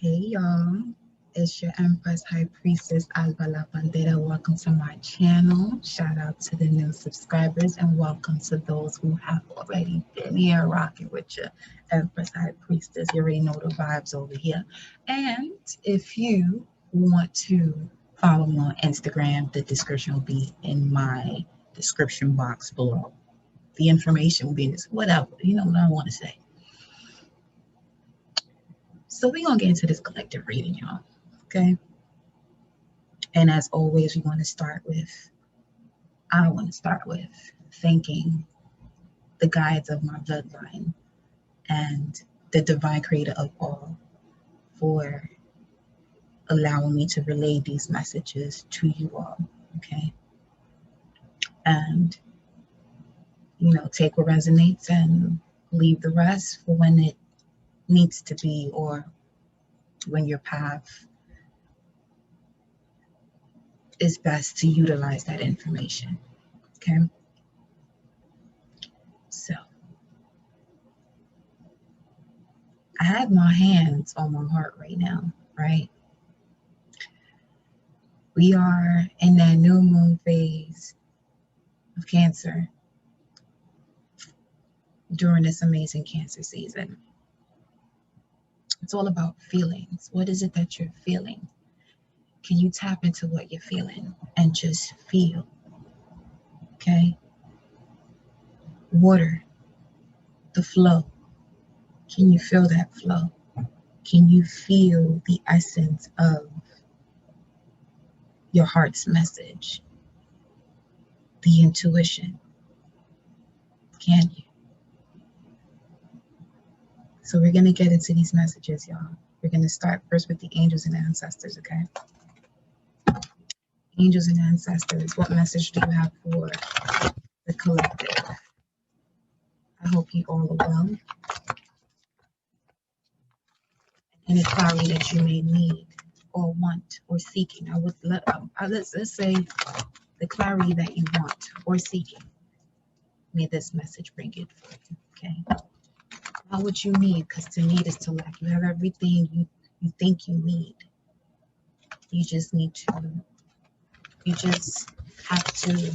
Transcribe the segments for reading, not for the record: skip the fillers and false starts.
Hey y'all, it's your Empress High Priestess Alba Panthera. Welcome to my channel. Shout out to the new subscribers and welcome to those who have already been here rocking with your Empress High Priestess. You already know the vibes over here. And if you want to follow me on Instagram, the description will be in my description box below. The information will be in this, whatever, you know what I want to say. So we're going to get into this collective reading, y'all, okay? And as always, I want to start with thanking the guides of my bloodline and the divine creator of all for allowing me to relay these messages to you all, okay? And, take what resonates and leave the rest for when it needs to be or when your path is best to utilize that information, okay? So I have my hands on my heart right now, right? We are in that new moon phase of Cancer during this amazing Cancer season. It's all about feelings. What is it that you're feeling? Can you tap into what you're feeling and just feel, okay? Water, the flow. Can you feel that flow? Can you feel the essence of your heart's message? The intuition? Can you? So we're going to get into these messages, y'all. We're going to start first with the angels and ancestors, okay? Angels and ancestors, what message do you have for the collective? I hope you all are well. Any clarity that you may need or want or seeking. Let's say the clarity that you want or seeking. May this message bring it for you, okay? Not what you need, because to need is to lack. You have everything you think you need. You just have to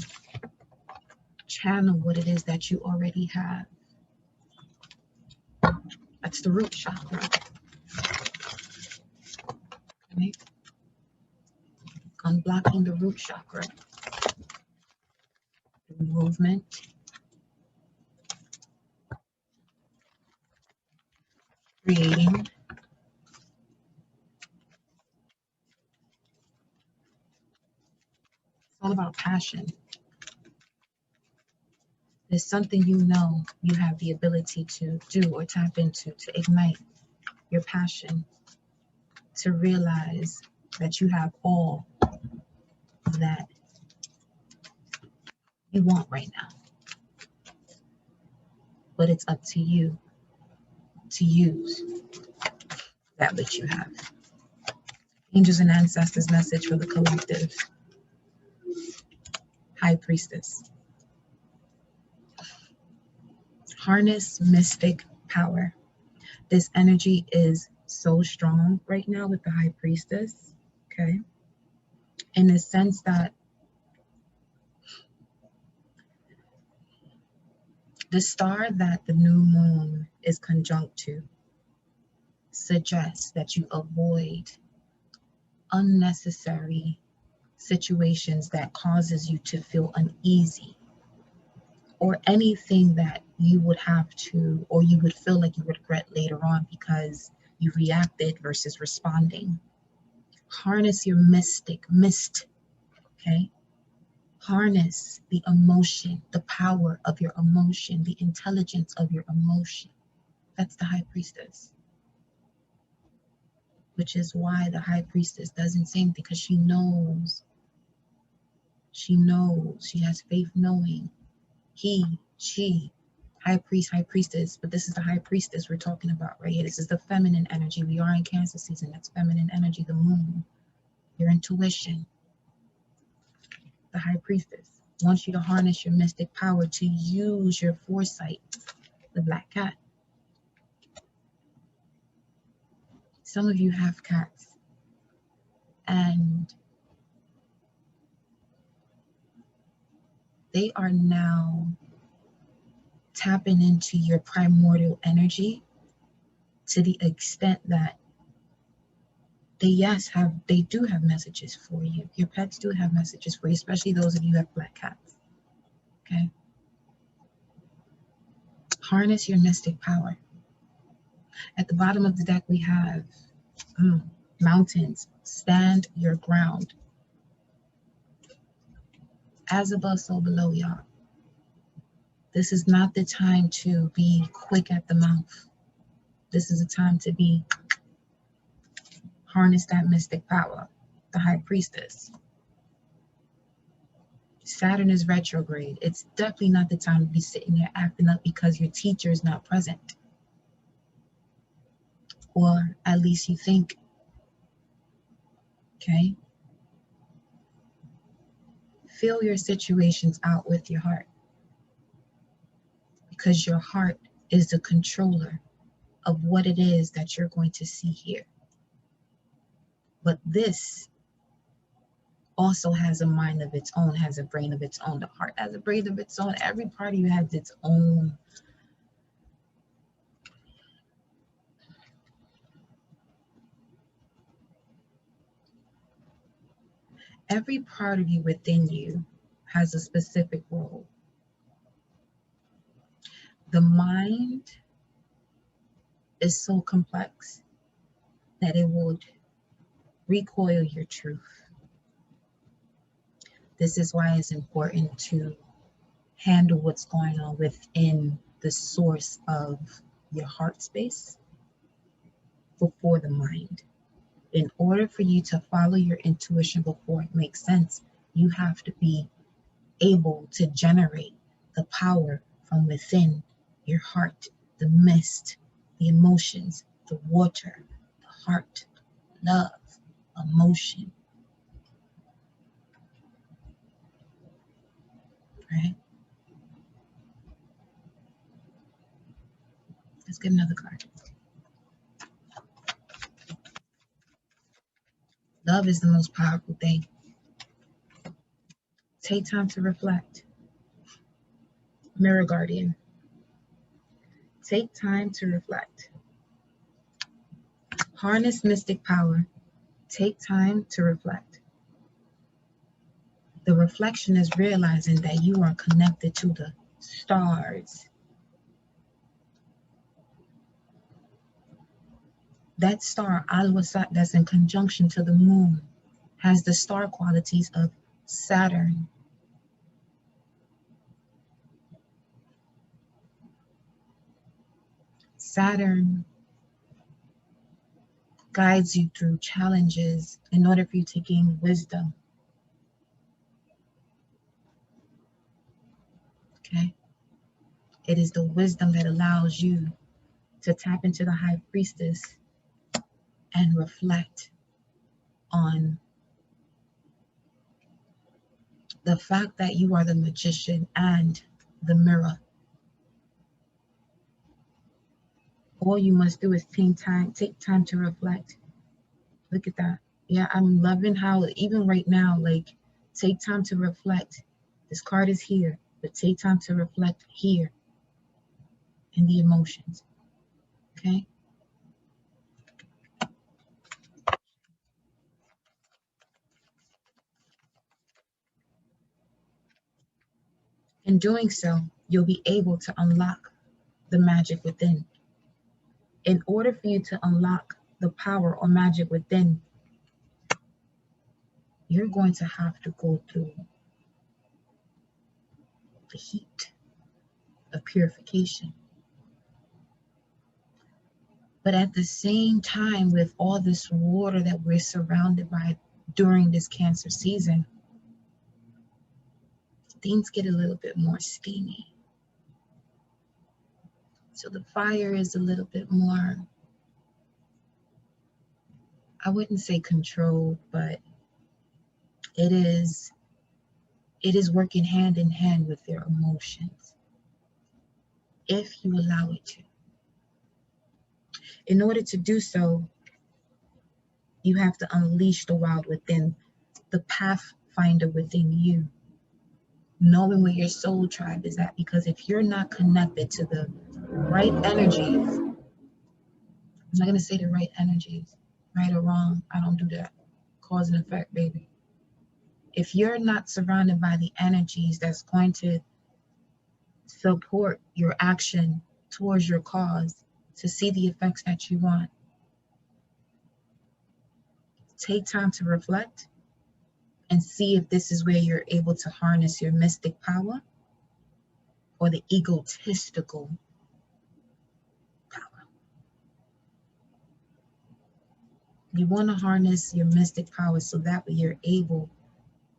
channel what it is that you already have. That's the root chakra. Okay? Unblocking the root chakra. Movement. Creating. It's all about passion. There's something you have the ability to do or tap into to ignite your passion, to realize that you have all that you want right now. But it's up to you to use that which you have. Angels and ancestors message for the collective. High Priestess. Harness mystic power. This energy is so strong right now with the High Priestess, okay? In the sense that the star that the new moon is conjunct to suggests that you avoid unnecessary situations that causes you to feel uneasy, or anything that you would have to, or you would feel like you would regret later on because you reacted versus responding. Harness your mist, okay? Harness the emotion, the power of your emotion, the intelligence of your emotion. That's the High Priestess. Which is why the High Priestess doesn't say anything, because she knows. She has faith knowing. She, High Priest, High Priestess, but this is the High Priestess we're talking about right here. This is the feminine energy. We are in Cancer season. That's feminine energy, the moon, your intuition. The High Priestess wants you to harness your mystic power, to use your foresight, the black cat, Some of you have cats, and they are now tapping into your primordial energy to the extent that they do have messages for you. Your pets do have messages for you, especially those of you who have black cats. Okay? Harness your mystic power. At the bottom of the deck, we have mountains. Stand your ground. As above, so below, y'all. This is not the time to be quick at the mouth. This is a time to be harness that mystic power. The High Priestess. Saturn is retrograde. It's definitely not the time to be sitting there acting up because your teacher is not present. Or at least you think. Okay? Feel your situations out with your heart. Because your heart is the controller of what it is that you're going to see here. But this also has a mind of its own, has a brain of its own. The heart has a brain of its own. Every part of you has its own every part of you within you has a specific role. The mind is so complex that it would recoil your truth. This is why it's important to handle what's going on within the source of your heart space before the mind. In order for you to follow your intuition before it makes sense, you have to be able to generate the power from within your heart, the mist, the emotions, the water, the heart, love, emotion. Right? Let's get another card. Love is the most powerful thing. Take time to reflect. Mirror Guardian. Take time to reflect. Harness mystic power. Take time to reflect. The reflection is realizing that you are connected to the stars. That star, Al-Wasat, that's in conjunction to the moon, has the star qualities of Saturn. Saturn guides you through challenges in order for you to gain wisdom. Okay? It is the wisdom that allows you to tap into the High Priestess and reflect on the fact that you are the magician and the mirror. All you must do is take time to reflect. Look at that. Yeah, I'm loving how even right now, like, take time to reflect. This card is here, but take time to reflect here in the emotions. Okay? In doing so, you'll be able to unlock the magic within. In order for you to unlock the power or magic within, you're going to have to go through the heat of purification. But at the same time, with all this water that we're surrounded by during this Cancer season, things get a little bit more steamy. So the fire is a little bit more, I wouldn't say controlled, but it is working hand in hand with their emotions, if you allow it to. In order to do so, You have to unleash the wild within, the pathfinder within you, knowing where your soul tribe is at. Because if you're not connected to the right energies, I'm not going to say the right energies, right or wrong, I don't do that. Cause and effect, baby. If you're not surrounded by the energies that's going to support your action towards your cause to see the effects that you want, take time to reflect and see if this is where you're able to harness your mystic power or the egotistical power. You want to harness your mystic power so that way you're able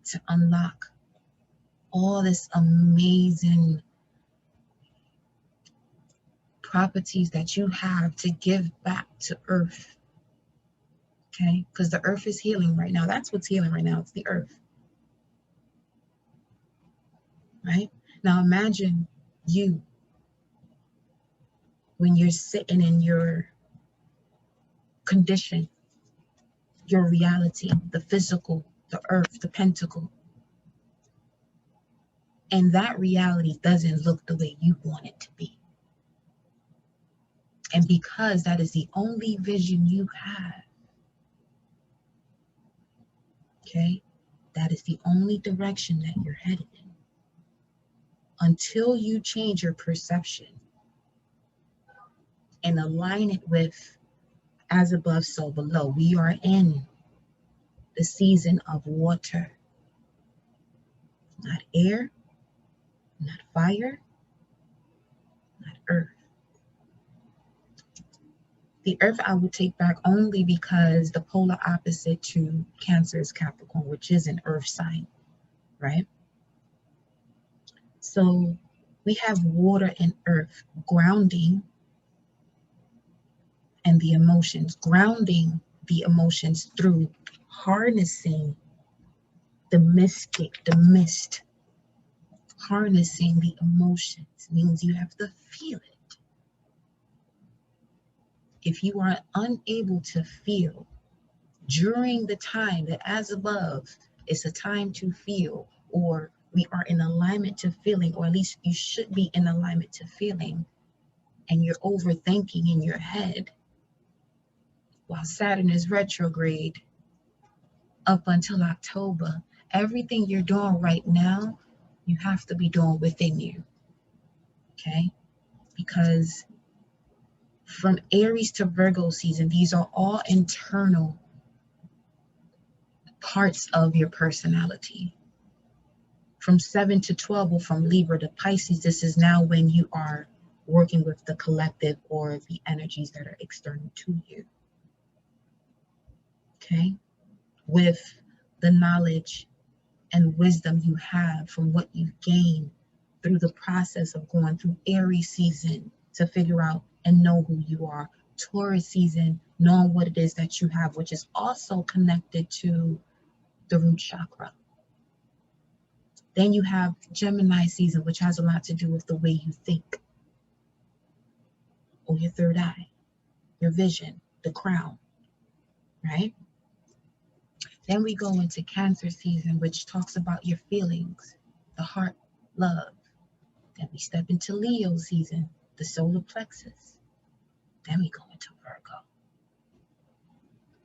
to unlock all this amazing properties that you have to give back to Earth. Okay? Because the Earth is healing right now. That's what's healing right now. It's the Earth. Right? Now imagine you when you're sitting in your condition, your reality, the physical, the earth, the pentacle, and that reality doesn't look the way you want it to be. And because that is the only vision you have, okay, that is the only direction that you're headed in. Until you change your perception and align it with as above, so below. We are in the season of water, not air, not fire, not earth. The earth I would take back only because the polar opposite to Cancer is Capricorn, which is an earth sign, right? So we have water and earth grounding and the emotions, grounding the emotions through harnessing the mystic, the mist. Harnessing the emotions means you have to feel it. If you are unable to feel during the time that as above, it's a time to feel, or we are in alignment to feeling, or at least you should be in alignment to feeling, and you're overthinking in your head while Saturn is retrograde up until October, everything you're doing right now, you have to be doing within you, okay? Because from Aries to Virgo season, these are all internal parts of your personality. From 7 to 12, or from Libra to Pisces, this is now when you are working with the collective or the energies that are external to you. Okay? With the knowledge and wisdom you have from what you've gained through the process of going through Aries season to figure out and know who you are. Taurus season, knowing what it is that you have, which is also connected to the root chakra. Then you have Gemini season, which has a lot to do with the way you think, or your third eye, your vision, the crown, right? Then we go into Cancer season, which talks about your feelings, the heart, love. Then we step into Leo season, the solar plexus. Then we go into Virgo.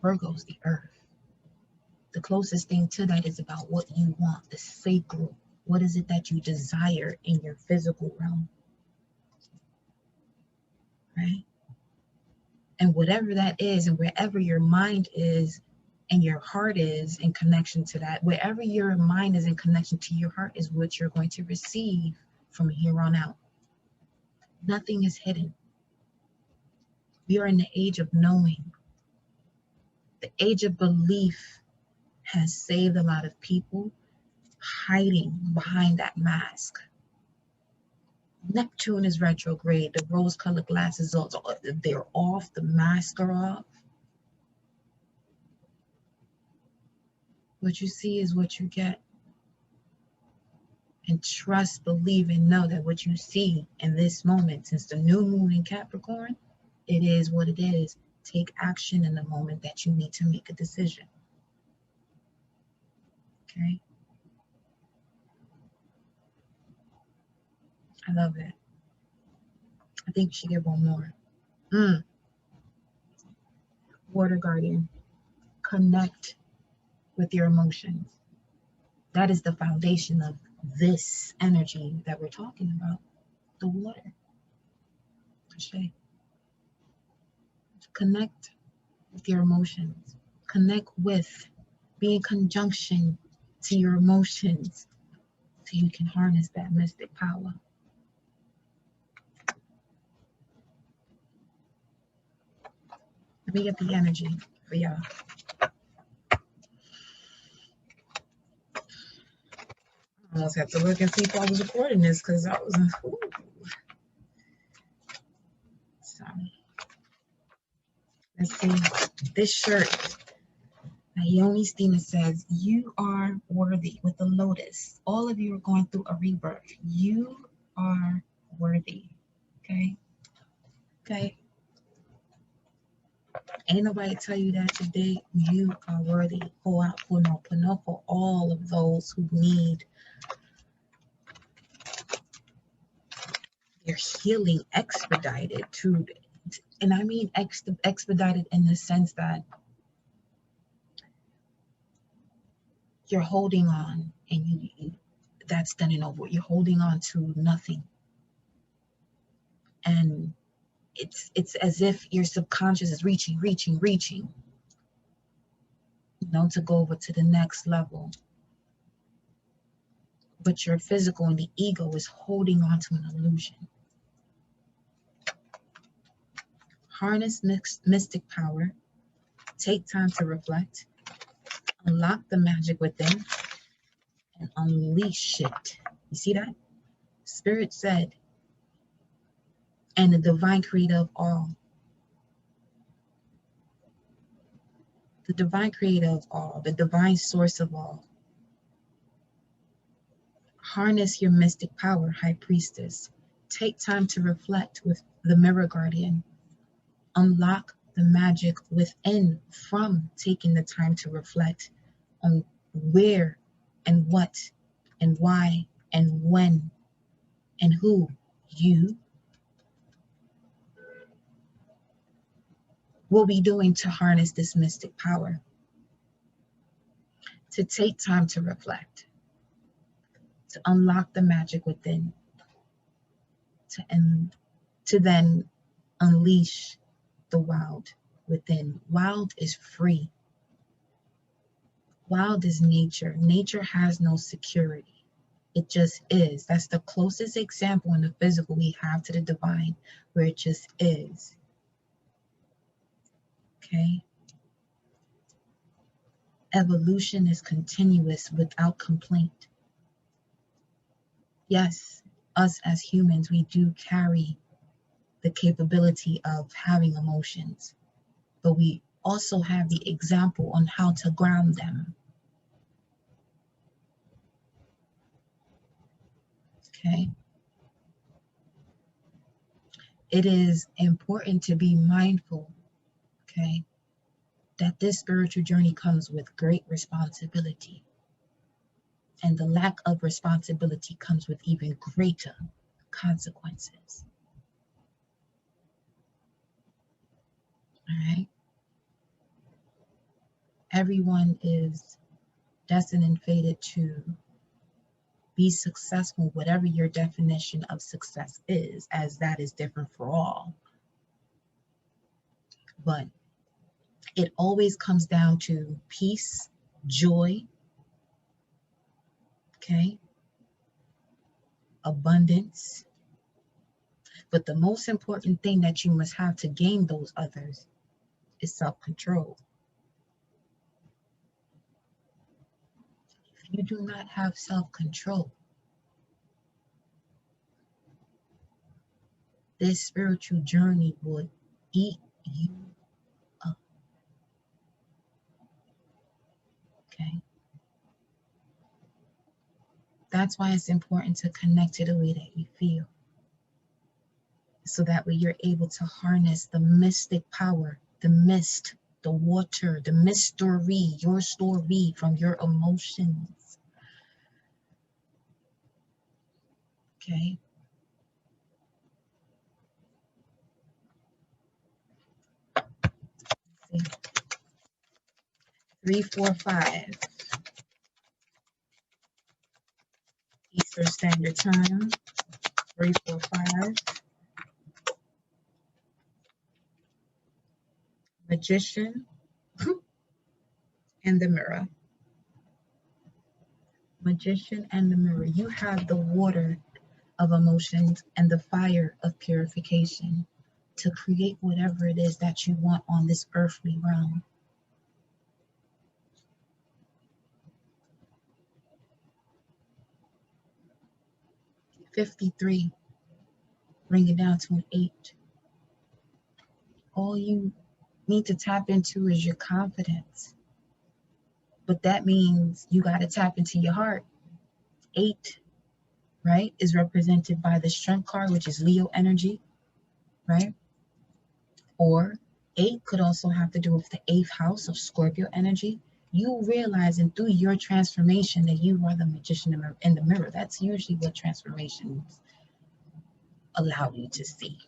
Virgo's the earth. The closest thing to that is about what you want, the sacral. What is it that you desire in your physical realm? Right? And whatever that is, and wherever your mind is and your heart is in connection to that, wherever your mind is in connection to your heart is what you're going to receive from here on out. Nothing is hidden. We are in the age of knowing. The age of belief has saved a lot of people hiding behind that mask. Neptune is retrograde. The rose-colored glasses, they're off. The masks are off. What you see is what you get. And trust, believe, and know that what you see in this moment, since the new moon in Capricorn, it is what it is. Take action in the moment that you need to make a decision. Okay? I love it. I think we should get one more. Water Guardian. Connect with your emotions. That is the foundation of this energy that we're talking about. The water. Connect with your emotions. Connect with, be in conjunction to your emotions so you can harness that mystic power. Let me get the energy for y'all. I almost have to look and see if I was recording this because I was. Ooh. So let's see. This shirt. Naomi Stina says, you are worthy with the lotus. All of you are going through a rebirth. You are worthy. Okay? Okay? Ain't nobody tell you that today. You are worthy. Go out for all of those who need their healing expedited to, and I mean expedited in the sense that you're holding on and you that's done and over. You're holding on to nothing. And it's as if your subconscious is reaching, you know, to go over to the next level. But your physical and the ego is holding on to an illusion. Harness mystic power. Take time to reflect. Unlock the magic within and unleash it. You see that? Spirit said, and the divine creator of all. The divine creator of all, the divine source of all. Harness your mystic power, High Priestess. Take time to reflect with the Mirror Guardian. Unlock the magic within from taking the time to reflect on where and what and why and when and who you will be doing to harness this mystic power. To take time to reflect, to unlock the magic within, to then unleash the wild within. Wild is free. Wild is nature. Nature has no security. It just is. That's the closest example in the physical we have to the divine, where it just is. Okay? Evolution is continuous without complaint. Yes, us as humans, we do carry the capability of having emotions, but we also have the example on how to ground them. Okay? It is important to be mindful, okay, that this spiritual journey comes with great responsibility. And the lack of responsibility comes with even greater consequences. All right? Everyone is destined and fated to be successful, whatever your definition of success is, as that is different for all. But it always comes down to peace, joy, okay, abundance. But the most important thing that you must have to gain those others is self-control. If you do not have self-control, this spiritual journey would eat you up. Okay? That's why it's important to connect to the way that you feel. So that way you're able to harness the mystic power the mist, the water, the mystery, your story from your emotions. Okay. See. 3, 4, 5. Eastern Standard Time. 3, 4, 5. Magician and the Mirror. Magician and the Mirror. You have the water of emotions and the fire of purification to create whatever it is that you want on this earthly realm. $53. Bring it down to an 8. All you need to tap into is your confidence. But that means you got to tap into your heart. 8, right, is represented by the Strength card, which is Leo energy, right? Or 8 could also have to do with the 8th house of Scorpio energy. You realizing through your transformation that you are the magician in the mirror. That's usually what transformations allow you to see.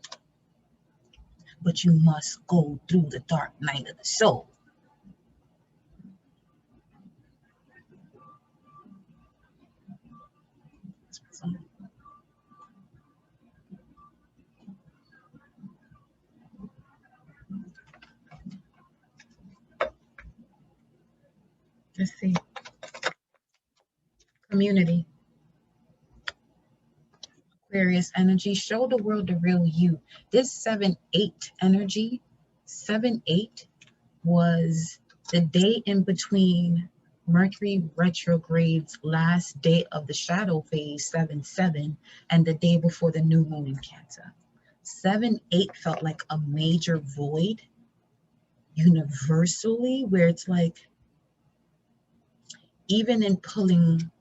But you must go through the dark night of the soul. Let's see. Community. Aquarius energy. Show the world the real you. This 7-8 energy, 7-8 was the day in between Mercury retrograde's last day of the shadow phase, 7-7, and the day before the new moon in Cancer. 7-8 felt like a major void universally, where it's like, even in pulling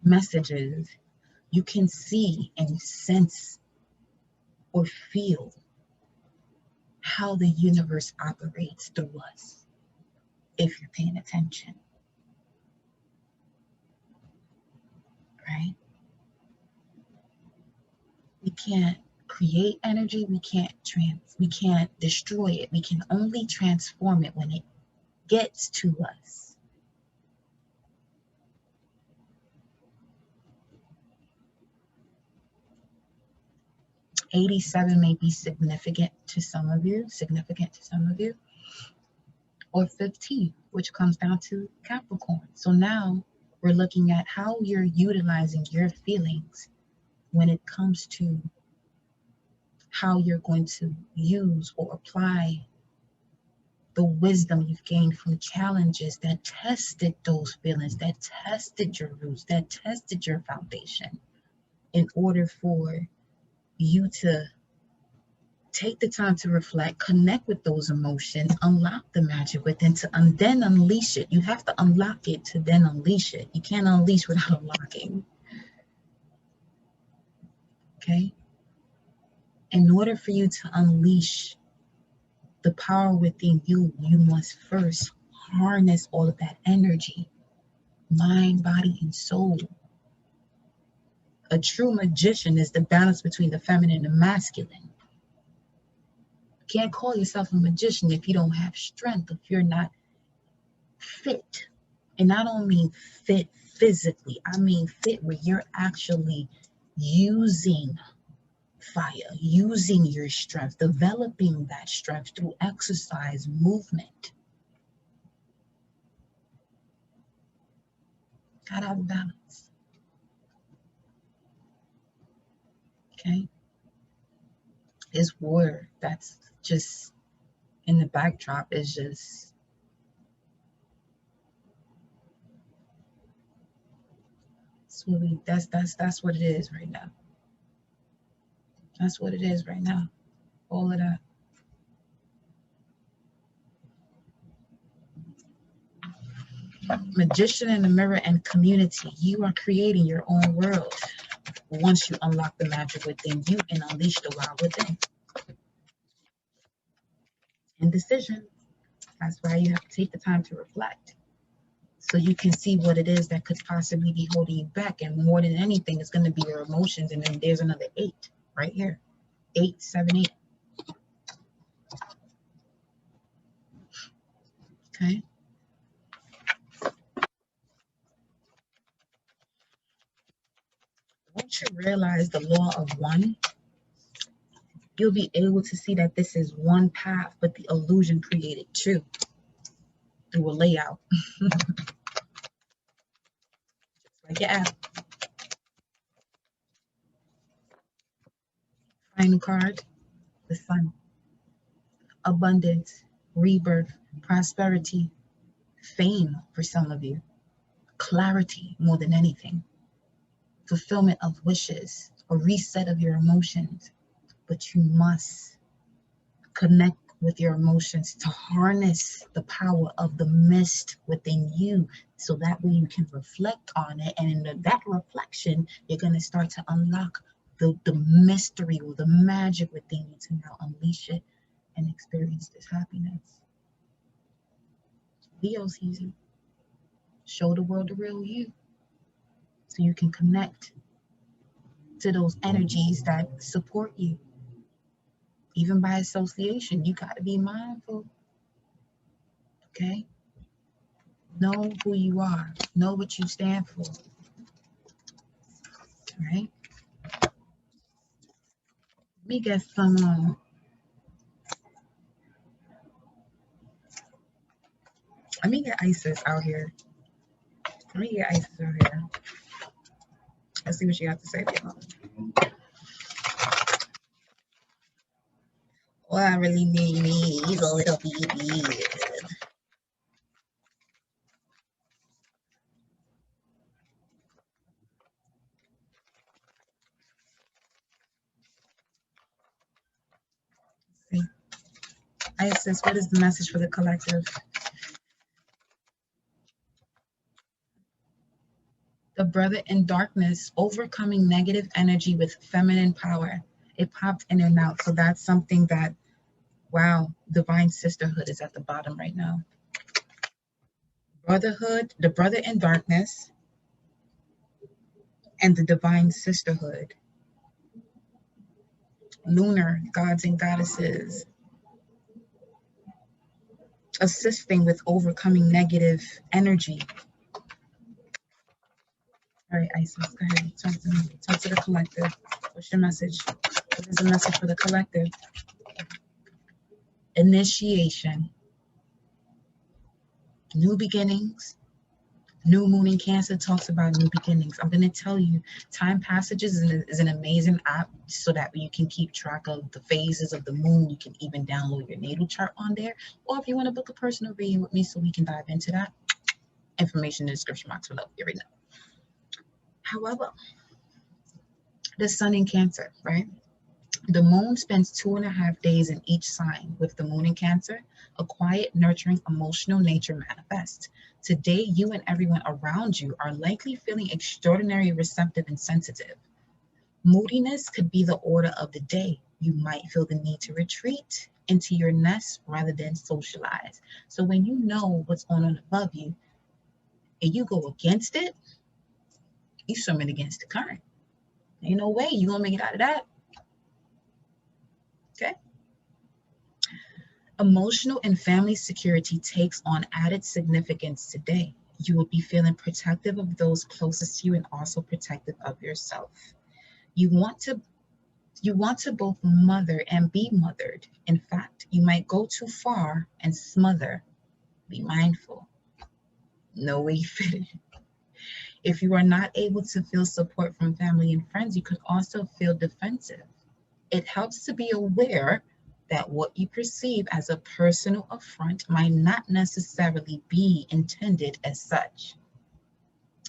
messages, you can see and sense or feel how the universe operates through us if you're paying attention, right? We can't create energy, we can't destroy it. We can only transform it when it gets to us. $87 may be significant to some of you, or 15, which comes down to Capricorn. So now we're looking at how you're utilizing your feelings when it comes to how you're going to use or apply the wisdom you've gained from challenges that tested those feelings, that tested your roots, that tested your foundation, in order for you to take the time to reflect, connect with those emotions, unlock the magic within, and then unleash it. You have to unlock it to then unleash it. You can't unleash without unlocking. Okay? In order for you to unleash the power within you, you must first harness all of that energy, mind, body, and soul. A true magician is the balance between the feminine and the masculine. You can't call yourself a magician if you don't have strength, if you're not fit. And I don't mean fit physically, I mean fit where you're actually using fire, using your strength, developing that strength through exercise, movement. Gotta have balance. Okay? This water that's just in the backdrop is just that's what it is right now. That's what it is right now. All of that. Magician in the mirror and community. You are creating your own world once you unlock the magic within you and unleash the wild within. indecision. That's why you have to take the time to reflect, so you can see what it is that could possibly be holding you back. And more than anything, it's going to be your emotions. And then there's another 8 right here. 8, 7, 8. Okay. Once you realize the law of one, you'll be able to see that this is one path, but the illusion created two through a layout. Like your app. Final card, the sun. Abundance, rebirth, prosperity, fame for some of you, clarity more than anything, fulfillment of wishes, a reset of your emotions. But you must connect with your emotions to harness the power of the mist within you, so that way you can reflect on it. And in that reflection, you're going to start to unlock the mystery or the magic within you to now unleash it and experience this happiness. Leo season. Show the world the real you, so you can connect to those energies that support you. Even by association, you got to be mindful. Okay? Know who you are. Know what you stand for. Right? Let me get some let me get Isis out here. Let me get Isis out here. Let's see what she got to say about it. All I really need is a little bit. Isis, what is the message for the collective? The brother in darkness, overcoming negative energy with feminine power. It popped in and out. So that's something that, wow, divine sisterhood is at the bottom right now. Brotherhood, the brother in darkness, and the divine sisterhood. Lunar, gods and goddesses. Assisting with overcoming negative energy. All right, Isis, go ahead. Talk to me. Talk to the collective. What's your message? What is the message for the collective? Initiation. New beginnings. New moon in Cancer talks about new beginnings. I'm going to tell you, Time Passages is an amazing app, so that you can keep track of the phases of the moon. You can even download your natal chart on there. Or if you want to book a personal reading with me so we can dive into that, information in the description box below. You already know. However, the sun in Cancer, right? The moon spends 2.5 days in each sign. With the moon in Cancer, a quiet, nurturing, emotional nature manifests. Today, you and everyone around you are likely feeling extraordinarily receptive and sensitive. Moodiness could be the order of the day. You might feel the need to retreat into your nest rather than socialize. So when you know what's going on above you and you go against it, you're swimming against the current. Ain't no way you're going to make it out of that. Okay? Emotional and family security takes on added significance today. You will be feeling protective of those closest to you and also protective of yourself. You want to both mother and be mothered. In fact, you might go too far and smother. Be mindful. Know where you fit in. If you are not able to feel support from family and friends, you could also feel defensive. It helps to be aware that what you perceive as a personal affront might not necessarily be intended as such.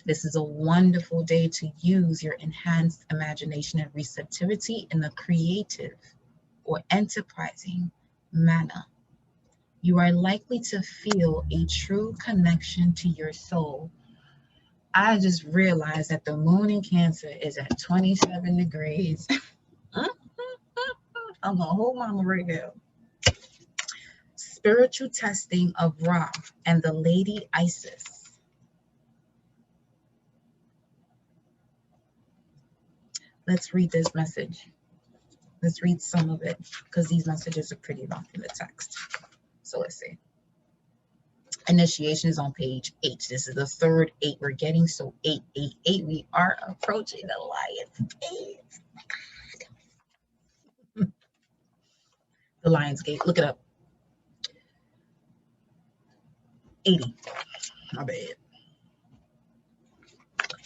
This is a wonderful day to use your enhanced imagination and receptivity in a creative or enterprising manner. You are likely to feel a true connection to your soul. I just realized that the moon in Cancer is at 27 degrees. I'm a whole mama right now. spiritual testing of Ra and the Lady Isis. Let's read this message. Let's read some of it because these messages are pretty long in the text. So let's see. Initiation is on page 8. This is the third 8 we're getting. So 888. We are approaching the Lion's Gate. The Lion's Gate. Look it up. 80. My bad.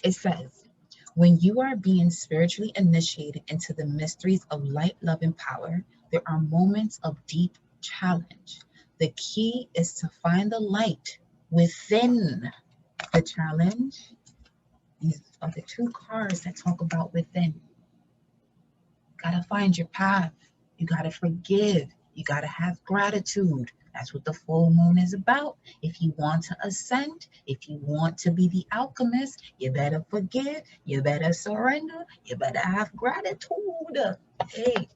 It says, when you are being spiritually initiated into the mysteries of light, love, and power, there are moments of deep challenge. The key is to find the light within the challenge. These are the two cards that talk about within. You gotta find your path. You gotta forgive. You gotta have gratitude. That's what the full moon is about. If you want to ascend, if you want to be the alchemist, you better forgive, you better surrender, you better have gratitude. Hey.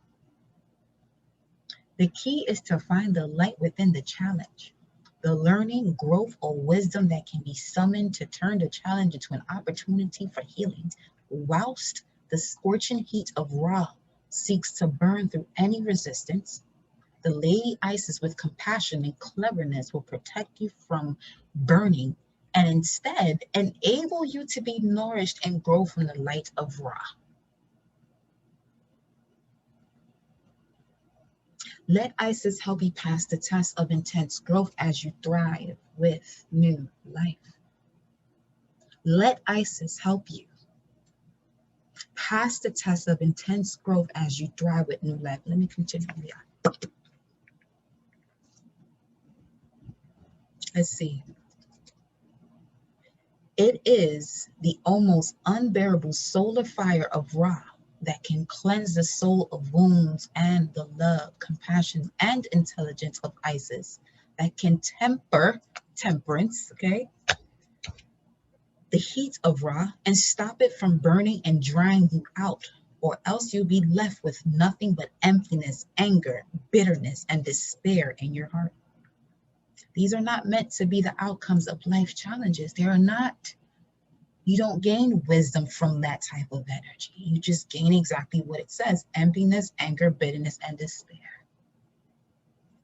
The key is to find the light within the challenge. The learning, growth, or wisdom that can be summoned to turn the challenge into an opportunity for healing, whilst the scorching heat of Ra seeks to burn through any resistance. The Lady Isis, with compassion and cleverness, will protect you from burning and instead enable you to be nourished and grow from the light of Ra. Let Isis help you pass the test of intense growth as you thrive with new life. Let Isis help you pass the test of intense growth as you thrive with new life. Let me continue. Let's see. It is the almost unbearable solar fire of Ra that can cleanse the soul of wounds and the love, compassion, and intelligence of Isis that can temperance, okay, the heat of Ra and stop it from burning and drying you out, or else you'll be left with nothing but emptiness, anger, bitterness, and despair in your heart. These are not meant to be the outcomes of life challenges. They are not. You don't gain wisdom from that type of energy. You just gain exactly what it says: emptiness, anger, bitterness, and despair.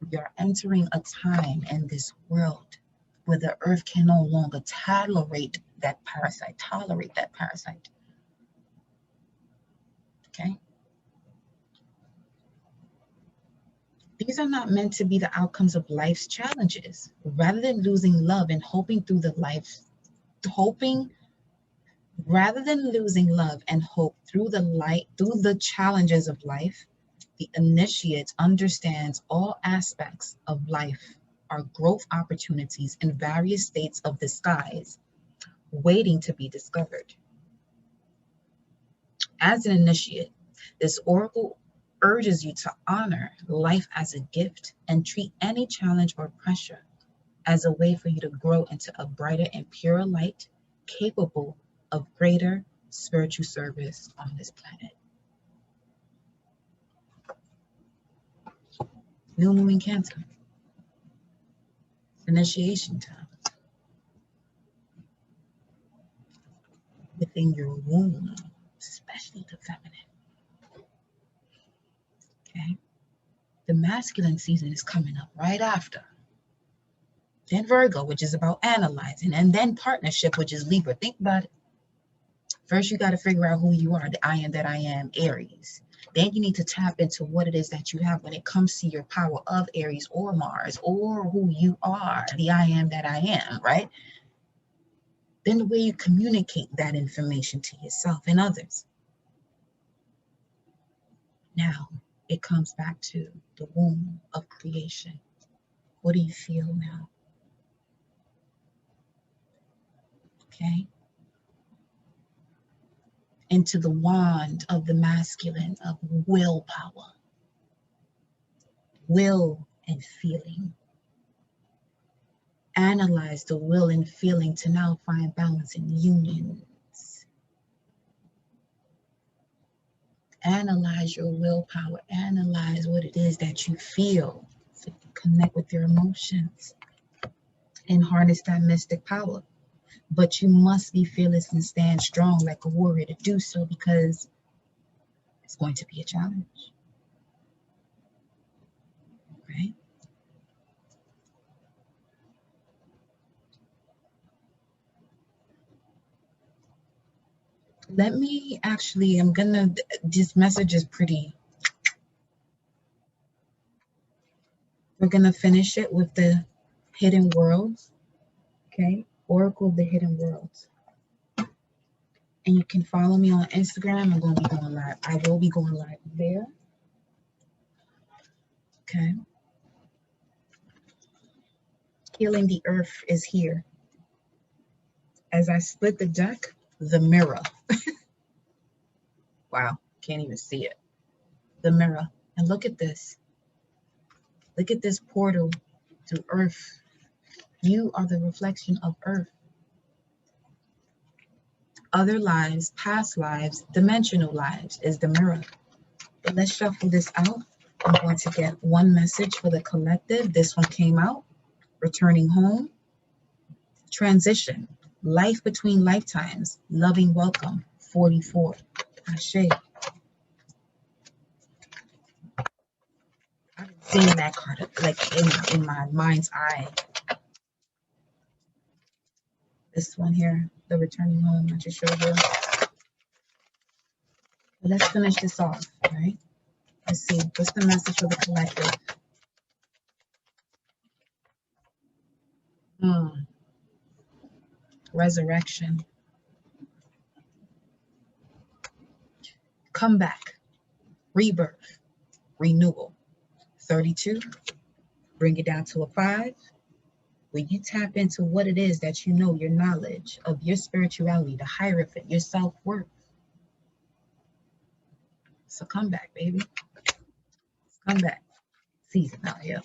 We are entering a time in this world where the earth can no longer tolerate that parasite. Okay? These are not meant to be the outcomes of life's challenges. Rather than losing love and rather than losing love and hope through the challenges of life, the initiate understands all aspects of life are growth opportunities in various states of disguise, waiting to be discovered. As an initiate, this oracle urges you to honor life as a gift and treat any challenge or pressure as a way for you to grow into a brighter and purer light, capable of greater spiritual service on this planet. New moon in Cancer. Initiation time. Within your womb, especially the feminine. Okay? The masculine season is coming up right after. Then Virgo, which is about analyzing, and then partnership, which is Libra. Think about it. First, you got to figure out who you are, the I am that I am, Aries. Then you need to tap into what it is that you have when it comes to your power of Aries or Mars, or who you are, the I am that I am, right? Then the way you communicate that information to yourself and others. Now, it comes back to the womb of creation. What do you feel now? Okay? Into the wand of the masculine of willpower. Will and feeling. Analyze the will and feeling to now find balance in unions. Analyze your willpower. Analyze what it is that you feel. So you connect with your emotions and harness that mystic power. But you must be fearless and stand strong like a warrior to do so, because it's going to be a challenge, right? Let me actually, this message is pretty, we're gonna finish it with the hidden worlds, okay? Oracle of the Hidden Worlds. And you can follow me on Instagram. I'm going to be going live. I will be going live there. Okay. Healing the Earth is here. As I split the deck, the mirror. Wow, can't even see it. The mirror. And look at this. Look at this portal to Earth. You are the reflection of Earth. Other lives, past lives, dimensional lives is the mirror. But let's shuffle this out. I'm going to get one message for the collective. This one came out. Returning home. Transition. Life between lifetimes. Loving welcome. 44. Ashe. I've been seeing that card like in my mind's eye. This one here, the returning home I just showed you. But let's finish this off, right? Let's see. What's the message for the collective? Resurrection. Comeback. Rebirth. Renewal. 32. Bring it down to a 5. When you tap into what it is that you know, your knowledge of your spirituality, the hierophant, your self-worth. It's a comeback, baby. It's comeback season out here.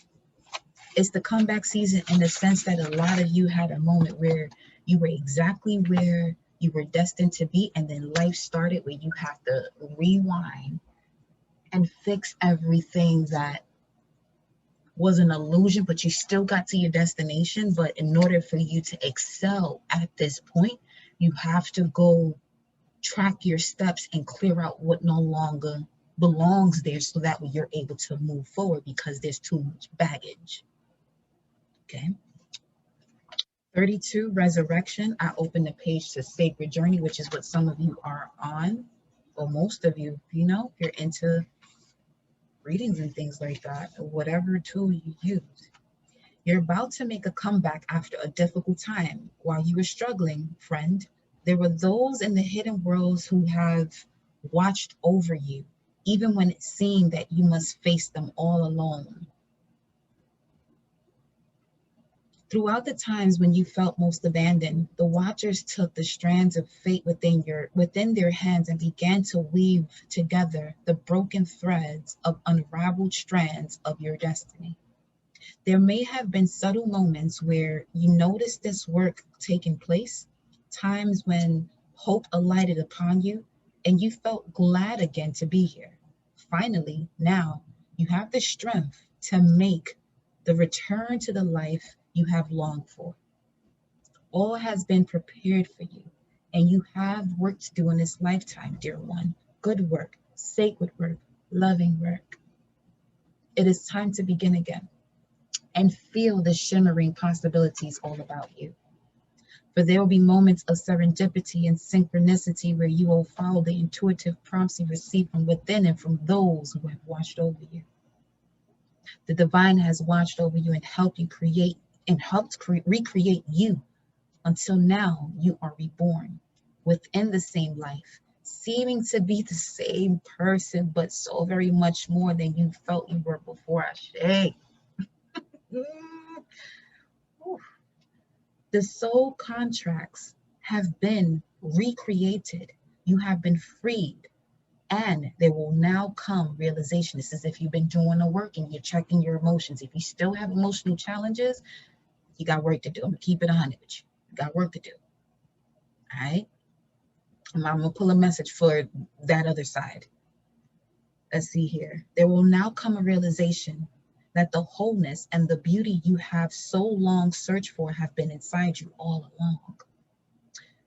It's the comeback season in the sense that a lot of you had a moment where you were exactly where you were destined to be, and then life started where you have to rewind and fix everything that was an illusion, but you still got to your destination. But in order for you to excel at this point, you have to go track your steps and clear out what no longer belongs there, so that way you're able to move forward, because there's too much baggage. Okay. 32, resurrection. I open the page to sacred journey, which is what some of you are on, or most of you, you know, if you're into readings and things like that, or whatever tool you use. You're about to make a comeback after a difficult time. While you were struggling, friend, there were those in the hidden worlds who have watched over you, even when it seemed that you must face them all alone. Throughout the times when you felt most abandoned, the watchers took the strands of fate within their hands and began to weave together the broken threads of unraveled strands of your destiny. There may have been subtle moments where you noticed this work taking place, times when hope alighted upon you and you felt glad again to be here. Finally, now you have the strength to make the return to the life you have longed for. All has been prepared for you, and you have work to do in this lifetime, dear one. Good work, sacred work, loving work. It is time to begin again and feel the shimmering possibilities all about you. For there will be moments of serendipity and synchronicity where you will follow the intuitive prompts you receive from within and from those who have watched over you. The divine has watched over you and helped you create and helped recreate you until now you are reborn within the same life, seeming to be the same person, but so very much more than you felt you were before. Ashe. The soul contracts have been recreated. You have been freed. And there will now come realization. It's as if you've been doing the work and you're checking your emotions. If you still have emotional challenges, you got work to do. I'm going to keep it 100 with you. You got work to do. All right? I'm going to pull a message for that other side. Let's see here. There will now come a realization that the wholeness and the beauty you have so long searched for have been inside you all along.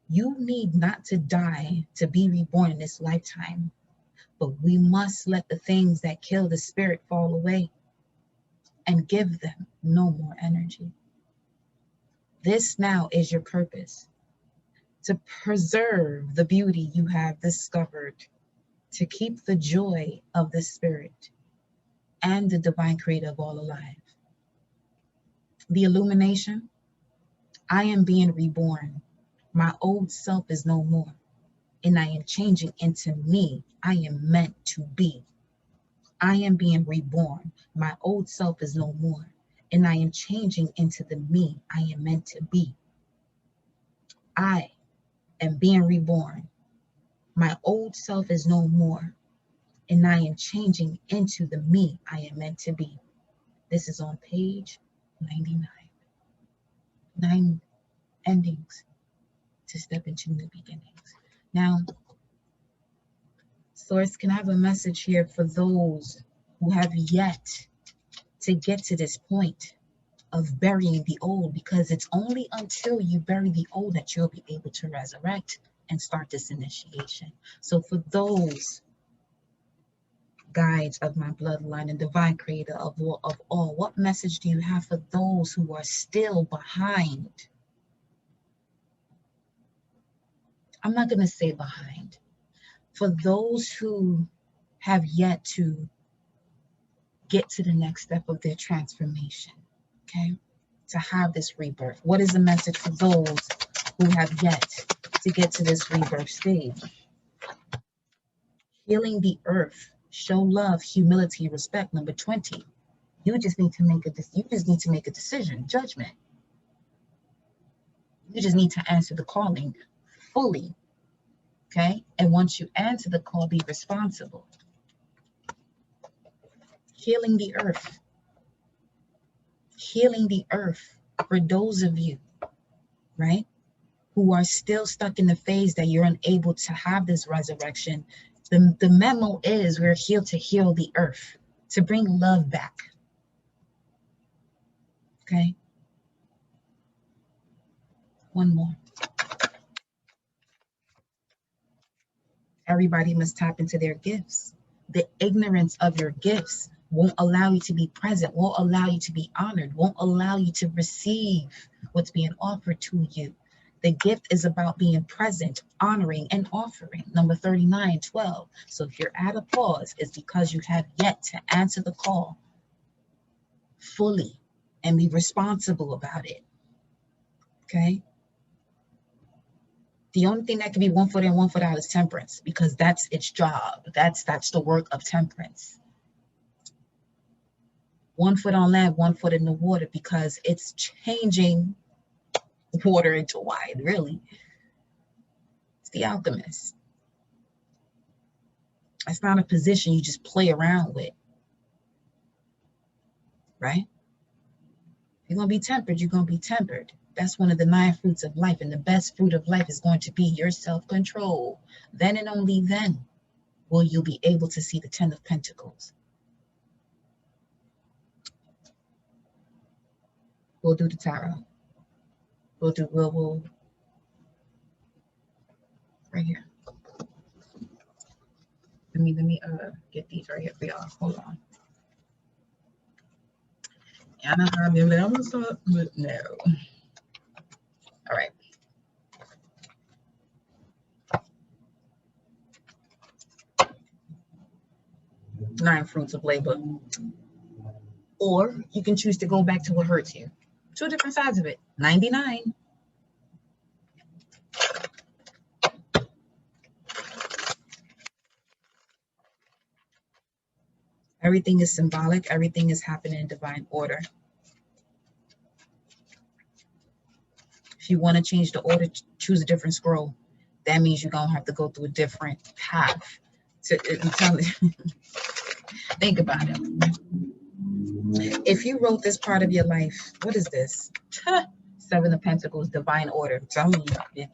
You need not to die to be reborn in this lifetime, but we must let the things that kill the spirit fall away and give them no more energy. This now is your purpose, to preserve the beauty you have discovered, to keep the joy of the spirit and the divine creator of all alive. The illumination, I am being reborn. My old self is no more, and I am changing into me I am meant to be. I am being reborn. My old self is no more, and I am changing into the me I am meant to be. I am being reborn. My old self is no more, and I am changing into the me I am meant to be. This is on page 99. 9 endings to step into new beginnings. Now, Source, can I have a message here for those who have yet to get to this point of burying the old? Because it's only until you bury the old that you'll be able to resurrect and start this initiation. So for those guides of my bloodline and divine creator of all, what message do you have for those who are still behind? I'm not going to say behind. For those who have yet to get to the next step of their transformation, okay? To have this rebirth. What is the message for those who have yet to get to this rebirth stage? Healing the earth. Show love, humility, respect. Number 20. You just need to make a decision, judgment. You just need to answer the calling fully. Okay? And once you answer the call, be responsible. Healing the earth. Healing the earth for those of you, right, who are still stuck in the phase that you're unable to have this resurrection. The memo is we're here to heal the earth, to bring love back. Okay? One more. Everybody must tap into their gifts. The ignorance of your gifts won't allow you to be present, won't allow you to be honored, won't allow you to receive what's being offered to you. The gift is about being present, honoring, and offering. Number 39, 12. So if you're at a pause, it's because you have yet to answer the call fully and be responsible about it. Okay? The only thing that can be 1 foot in, 1 foot out is temperance, because that's its job. That's the work of temperance. 1 foot on land, 1 foot in the water, because it's changing water into wine, really. It's the alchemist. It's not a position you just play around with, right? If you're going to be tempered, you're going to be tempered. That's one of the 9 fruits of life, and the best fruit of life is going to be your self-control. Then and only then will you be able to see the 10 of Pentacles. We'll do the tarot. We'll right here. Let me get these right here for y'all. Hold on. No. All right. Nine fruits of labor. Or you can choose to go back to what hurts you. 2 different sides of it. 99. Everything is symbolic. Everything is happening in divine order. If you want to change the order, choose a different scroll. That means you're going to have to go through a different path. Think about it. If you wrote this part of your life, what is this? 7 of Pentacles, divine order. I'm telling you.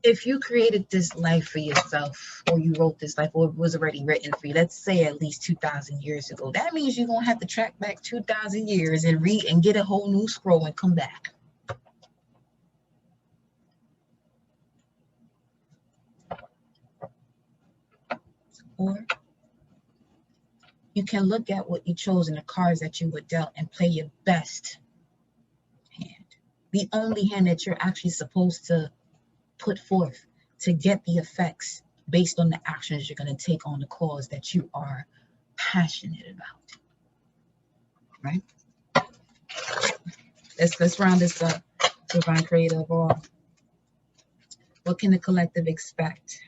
if you created this life for yourself, or you wrote this life, or it was already written for you, let's say at least 2,000 years ago, that means you're going to have to track back 2,000 years and read and get a whole new scroll and come back. Or you can look at what you chose in the cards that you were dealt and play your best hand. The only hand that you're actually supposed to put forth to get the effects based on the actions you're going to take on the cause that you are passionate about. Right? Let's round this up. Divine Creator of all. What can the collective expect?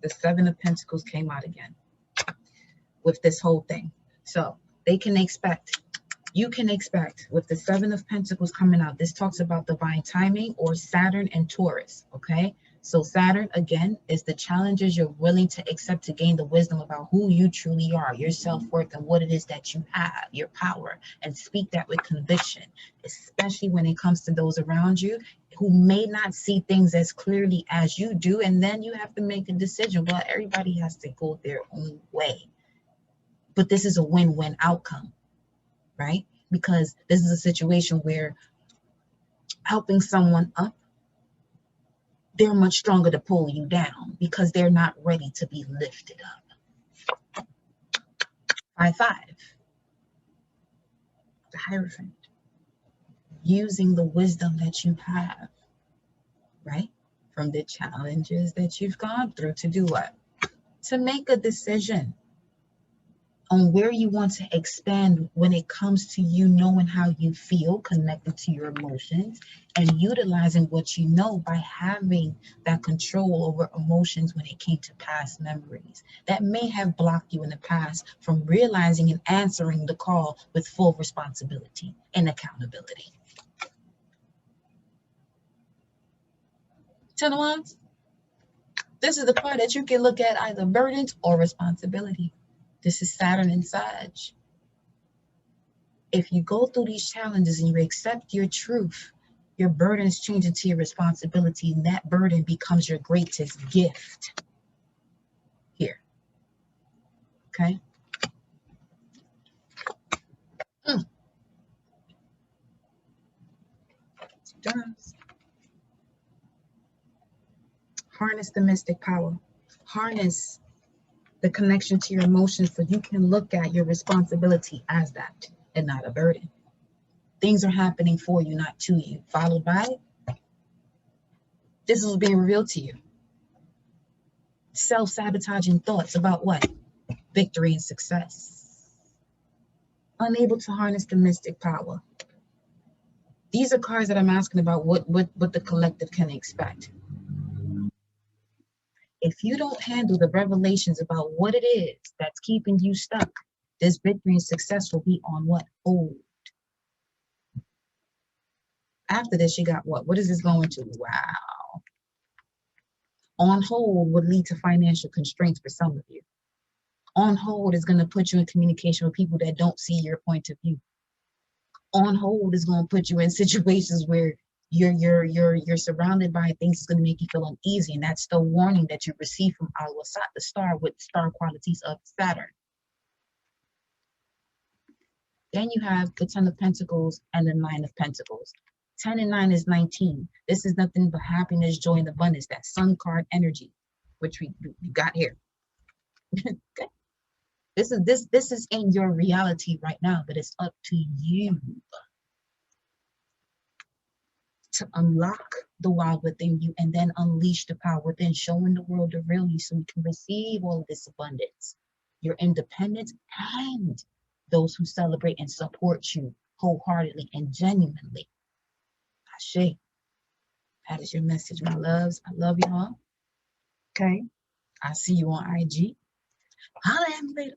The Seven of Pentacles came out again with this whole thing. So they can expect, you can expect with the Seven of Pentacles coming out, this talks about divine timing or Saturn and Taurus, okay? So Saturn, again, is the challenges you're willing to accept to gain the wisdom about who you truly are, your self-worth, and what it is that you have, your power, and speak that with conviction, especially when it comes to those around you who may not see things as clearly as you do. And then you have to make a decision. Well, everybody has to go their own way. But this is a win-win outcome, right? Because this is a situation where helping someone up, they're much stronger to pull you down because they're not ready to be lifted up. 5-5. The Hierophant. Using the wisdom that you have, right? From the challenges that you've gone through to do what? To make a decision on where you want to expand when it comes to you knowing how you feel, connected to your emotions, and utilizing what you know by having that control over emotions when it came to past memories that may have blocked you in the past from realizing and answering the call with full responsibility and accountability. Ten of Wands. This is the part that you can look at either burdens or responsibility. This is Saturn and Sag. If you go through these challenges and you accept your truth, your burdens change into your responsibility, and that burden becomes your greatest gift here. Okay? Harness the mystic power. Harness the connection to your emotions so you can look at your responsibility as that and not a burden. Things are happening for you, not to you. Followed by, this is being revealed to you. Self-sabotaging thoughts about what? Victory and success. Unable to harness the mystic power. These are cards that I'm asking about what the collective can expect. If you don't handle the revelations about what it is that's keeping you stuck, this victory and success will be on what? Hold. After this, you got what? What is this going to? Wow. On hold would lead to financial constraints for some of you. On hold is going to put you in communication with people that don't see your point of view. On hold is going to put you in situations where you're surrounded by things that's going to make you feel uneasy, and that's the warning that you receive from Al-Wasat, the star with star qualities of Saturn. Then you have the 10 of Pentacles and the 9 of Pentacles. 10 and 9 is 19. This is nothing but happiness, joy, and abundance. That sun card energy, which we got here. Okay. This is in your reality right now, but it's up to you to unlock the wild within you and then unleash the power within, showing the world the real you so you can receive all of this abundance, your independence, and those who celebrate and support you wholeheartedly and genuinely. Ashe. That is your message, my loves. I love y'all. Okay. I'll see you on IG. Holla at me later.